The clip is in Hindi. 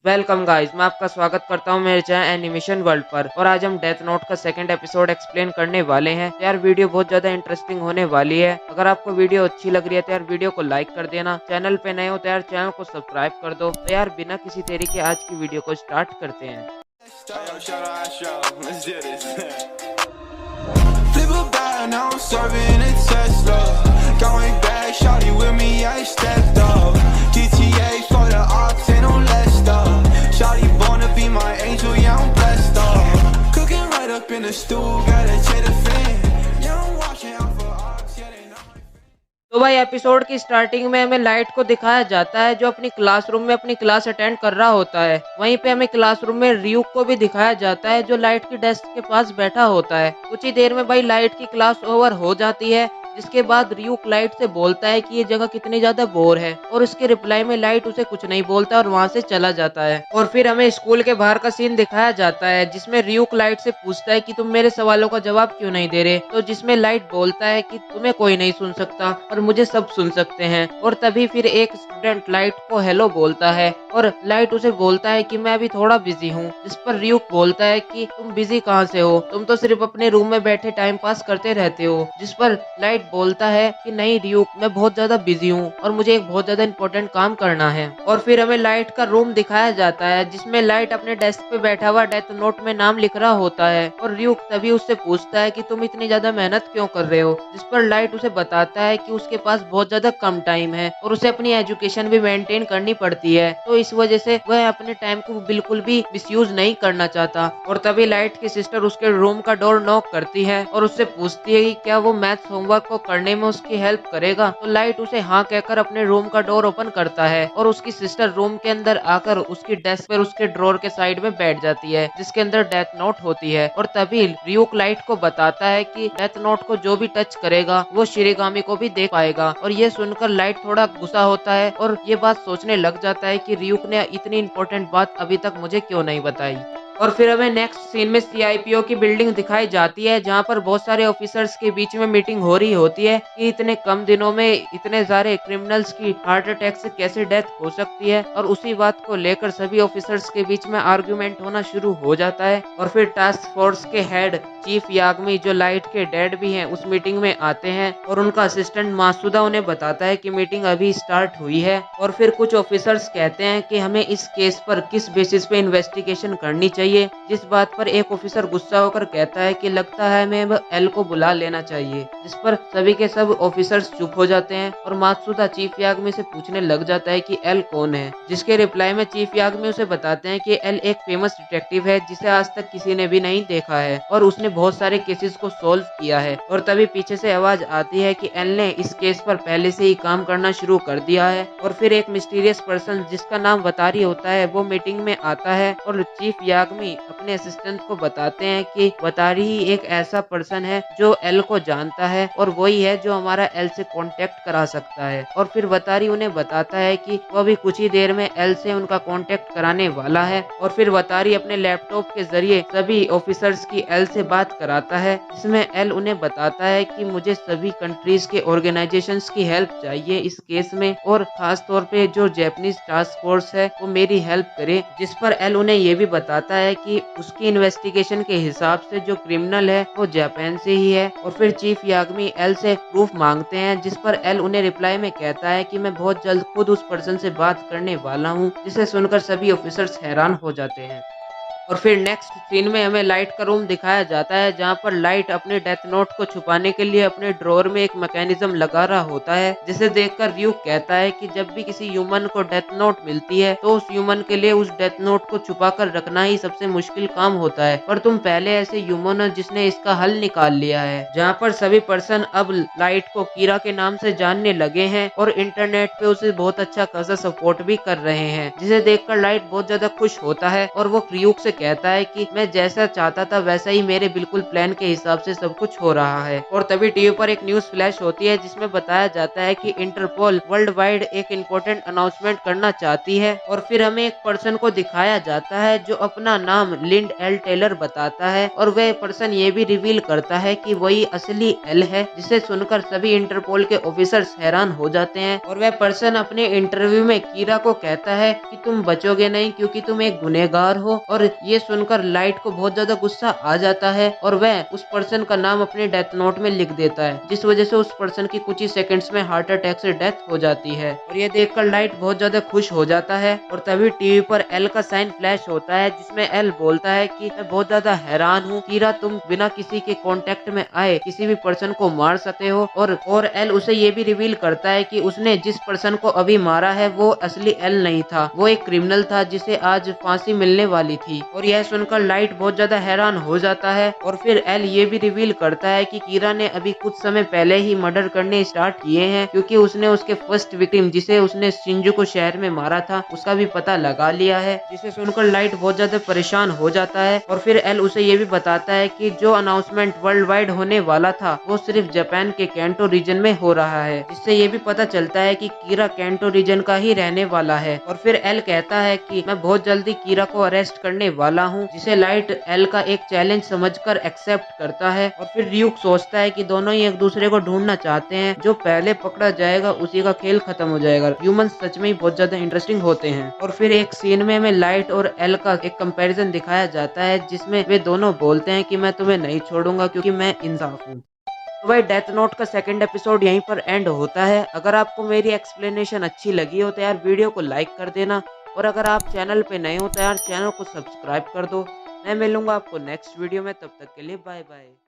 वेलकम गाइस, मैं आपका स्वागत करता हूं मेरे चैनल एनिमेशन वर्ल्ड पर। और आज हम डेथ नोट का सेकंड एपिसोड एक्सप्लेन करने वाले हैं। तो यार वीडियो बहुत ज्यादा इंटरेस्टिंग होने वाली है। अगर आपको वीडियो अच्छी लग रही है तो यार वीडियो को लाइक कर देना। चैनल पे नए हो तो यार चैनल को सब्सक्राइब कर दो। तो यार बिना किसी देरी के आज की वीडियो को स्टार्ट करते हैं। Flip a bag, now I'm serving a Tesla. Going back, shawty with me, I stepped up. GTA for the ops, ain't no less stuff. Shawty born to be my angel, yeah I'm blessed up. Cooking right up in the stool, gotta check the fan. Yeah I'm watching out for ops, yeah they know. तो भाई एपिसोड की स्टार्टिंग में हमें लाइट को दिखाया जाता है जो अपनी क्लासरूम में अपनी क्लास अटेंड कर रहा होता है। वहीं पे हमें क्लासरूम में रियूक को भी दिखाया जाता है जो लाइट की डेस्क के पास बैठा होता है। कुछ ही देर में भाई लाइट की क्लास ओवर हो जाती है, जिसके बाद रियूक लाइट से बोलता है कि ये जगह कितनी ज्यादा बोर है, और उसके रिप्लाई में लाइट उसे कुछ नहीं बोलता और वहाँ से चला जाता है। और फिर हमें स्कूल के बाहर का सीन दिखाया जाता है जिसमें रियूक लाइट से पूछता है कि तुम मेरे सवालों का जवाब क्यों नहीं दे रहे, तो जिसमें लाइट बोलता है कि तुम्हें कोई नहीं सुन सकता और मुझे सब सुन सकते हैं। और तभी फिर एक स्टूडेंट लाइट को हेलो बोलता है और लाइट उसे बोलता है कि मैं अभी थोड़ा बिजी हूँ, जिस पर रियूक बोलता है कि तुम बिजी कहाँ से हो, तुम तो सिर्फ अपने रूम में बैठे टाइम पास करते रहते हो। जिस पर लाइट बोलता है कि नहीं रियूक, मैं बहुत ज्यादा बिजी हूँ और मुझे एक बहुत ज्यादा इंपॉर्टेंट काम करना है। और फिर हमें लाइट का रूम दिखाया जाता है जिसमें लाइट अपने डेस्क पे बैठा हुआ डेथ नोट में नाम लिख रहा होता है। और रियूक तभी उससे पूछता है कि तुम इतनी ज्यादा मेहनत क्यों कर रहे हो, जिस पर लाइट उसे बताता है कि उसके पास बहुत ज्यादा कम टाइम है और उसे अपनी एजुकेशन भी मेंटेन करनी पड़ती है, तो इस वजह से वह अपने टाइम को बिल्कुल भी मिसयूज नहीं करना चाहता। और तभी लाइट की सिस्टर उसके रूम का डोर नॉक करती है और उससे पूछती है कि क्या वो मैथ्स होमवर्क को करने में उसकी हेल्प करेगा। तो लाइट उसे हाँ कहकर अपने रूम का डोर ओपन करता है और उसकी सिस्टर रूम के अंदर आकर उसकी डेस्क पर उसके ड्रॉर के साइड में बैठ जाती है जिसके अंदर डेथ नोट होती है। और तभी रियूक लाइट को बताता है कि डेथ नोट को जो भी टच करेगा वो शिरिगामी को भी देख पाएगा। और ये सुनकर लाइट थोड़ा गुस्सा होता है और ये बात सोचने लग जाता है कि रियूक ने इतनी इंपॉर्टेंट बात अभी तक मुझे क्यों नहीं बताई। और फिर हमें नेक्स्ट सीन में सीआईपीओ की बिल्डिंग दिखाई जाती है जहां पर बहुत सारे ऑफिसर्स के बीच में मीटिंग हो रही होती है कि इतने कम दिनों में इतने सारे क्रिमिनल्स की हार्ट अटैक से कैसे डेथ हो सकती है। और उसी बात को लेकर सभी ऑफिसर्स के बीच में आर्गुमेंट होना शुरू हो जाता है। और फिर टास्क फोर्स के हेड चीफ याग्मी जो लाइट के डैड भी हैं उस मीटिंग में आते हैं और उनका असिस्टेंट मासूदा उन्हें बताता है कि मीटिंग अभी स्टार्ट हुई है। और फिर कुछ ऑफिसर्स कहते हैं कि हमें इस केस पर किस बेसिस पे इन्वेस्टिगेशन करनी चाहिए, जिस बात पर एक ऑफिसर गुस्सा होकर कहता है कि लगता है हमें एल को बुला लेना चाहिए, जिस पर सभी के सब ऑफिसर्स चुप हो जाते हैं। और मासूदा चीफ याग्मी से पूछने लग जाता है कि एल कौन है, जिसके रिप्लाई में चीफ याग्मी उसे बताते हैं कि एल एक फेमस डिटेक्टिव है जिसे आज तक किसी ने भी नहीं देखा है और उसने बहुत सारे केसेस को सॉल्व किया है। और तभी पीछे से आवाज आती है कि एल ने इस केस पर पहले से ही काम करना शुरू कर दिया है। और फिर एक मिस्टीरियस पर्सन जिसका नाम वतारी होता है वो मीटिंग में आता है और चीफ याग्मी अपने असिस्टेंट को बताते हैं कि वतारी ही एक ऐसा पर्सन है जो एल को जानता है और वही है जो हमारा एल से कांटेक्ट करा सकता है। और फिर वतारी उन्हें बताता है कि वो अभी कुछ ही देर में एल से उनका कांटेक्ट कराने वाला है। और फिर वतारी अपने लैपटॉप के जरिए सभी ऑफिसर्स की एल से बात कराता है, जिसमें एल उन्हें बताता है कि मुझे सभी कंट्रीज के ऑर्गेनाइजेशंस की हेल्प चाहिए इस केस में, और खास तौर पे जो जापानीज टास्क फोर्स है वो मेरी हेल्प करे। जिस पर एल उन्हें ये भी बताता है कि उसकी इन्वेस्टिगेशन के हिसाब से जो क्रिमिनल है वो जापान से ही है। और फिर चीफ याग्मी एल से प्रूफ मांगते हैं, जिस पर एल उन्हें रिप्लाई में कहता है कि मैं बहुत जल्द खुद उस पर्सन से बात करने वाला हूँ, जिसे सुनकर सभी ऑफिसर्स हैरान हो जाते हैं। और फिर नेक्स्ट सीन में हमें लाइट का रूम दिखाया जाता है जहां पर लाइट अपने डेथ नोट को छुपाने के लिए अपने ड्रॉर में एक मैकेनिज्म लगा रहा होता है, जिसे देखकर रियूक कहता है कि जब भी किसी ह्यूमन को डेथ नोट मिलती है तो उस ह्यूमन के लिए उस डेथ नोट को छुपा कर रखना ही सबसे मुश्किल काम होता है, पर तुम पहले ऐसे ह्यूमन हो जिसने इसका हल निकाल लिया है। जहाँ पर सभी पर्सन अब लाइट को कीरा के नाम से जानने लगे हैं और इंटरनेट पे उसे बहुत अच्छा खासा सपोर्ट भी कर रहे हैं, जिसे देखकर लाइट बहुत ज्यादा खुश होता है और वो रियूक से कहता है कि मैं जैसा चाहता था वैसा ही मेरे बिल्कुल प्लान के हिसाब से सब कुछ हो रहा है। और तभी टीवी पर एक न्यूज फ्लैश होती है जिसमें बताया जाता है कि इंटरपोल वर्ल्ड वाइड एक इम्पोर्टेंट अनाउंसमेंट करना चाहती है। और फिर हमें एक पर्सन को दिखाया जाता है जो अपना नाम लिंड एल टेलर बताता है और वह पर्सन ये भी रिवील करता है कि वही असली एल है, जिसे सुनकर सभी इंटरपोल के ऑफिसर्स हैरान हो जाते हैं। और वह पर्सन अपने इंटरव्यू में कीरा को कहता है कि तुम बचोगे नहीं क्योंकि तुम एक गुनहगार हो। और ये सुनकर लाइट को बहुत ज्यादा गुस्सा आ जाता है और वह उस पर्सन का नाम अपने डेथ नोट में लिख देता है, जिस वजह से उस पर्सन की कुछ ही सेकंड्स में हार्ट अटैक से डेथ हो जाती है। और ये देखकर लाइट बहुत ज्यादा खुश हो जाता है। और तभी टीवी पर एल का साइन फ्लैश होता है जिसमें एल बोलता है कि मैं बहुत ज्यादा हैरान हूँ कीरा, तुम बिना किसी के कांटेक्ट में आए किसी भी पर्सन को मार सकते हो। और एल उसे ये भी रिवील करता है कि उसने जिस पर्सन को अभी मारा है वो असली एल नहीं था, वो एक क्रिमिनल था जिसे आज फांसी मिलने वाली थी। और यह सुनकर लाइट बहुत ज्यादा हैरान हो जाता है। और फिर एल ये भी रिवील करता है कि कीरा ने अभी कुछ समय पहले ही मर्डर करने स्टार्ट किए हैं, क्योंकि उसने उसके फर्स्ट विक्टिम जिसे उसने शिंजुकू शहर में मारा था उसका भी पता लगा लिया है। जिसे सुनकर लाइट बहुत ज्यादा परेशान हो जाता है। और फिर एल उसे ये भी बताता है कि जो अनाउंसमेंट वर्ल्ड वाइड होने वाला था वो सिर्फ जापान के कैंटो रीजन में हो रहा है, जिससे ये भी पता चलता है कि कीरा कैंटो रीजन का ही रहने वाला है। और फिर एल कहता है कि मैं बहुत जल्दी कीरा को अरेस्ट करने वाला हूँ, जिसे लाइट एल का एक चैलेंज समझकर एक्सेप्ट करता है। और फिर र्यूक सोचता है कि दोनों ही एक दूसरे को ढूंढना चाहते हैं, जो पहले पकड़ा जाएगा उसी का खेल खत्म हो जाएगा। ह्यूमन सच में ही बहुत ज्यादा इंटरेस्टिंग होते हैं। और फिर एक सीन में हमें लाइट और एल का एक कंपैरिजन दिखाया जाता है जिसमें वे दोनों बोलते हैं कि मैं तुम्हें नहीं छोड़ूंगा क्योंकि मैं इंसाफ हूँ। तो भाई डेथ नोट का सेकंड एपिसोड यहीं पर एंड होता है। अगर आपको मेरी एक्सप्लेनेशन अच्छी लगी हो तो यार वीडियो को लाइक कर देना, और अगर आप चैनल पे नए हो तो यार चैनल को सब्सक्राइब कर दो। मैं मिलूंगा आपको नेक्स्ट वीडियो में, तब तक के लिए बाय बाय।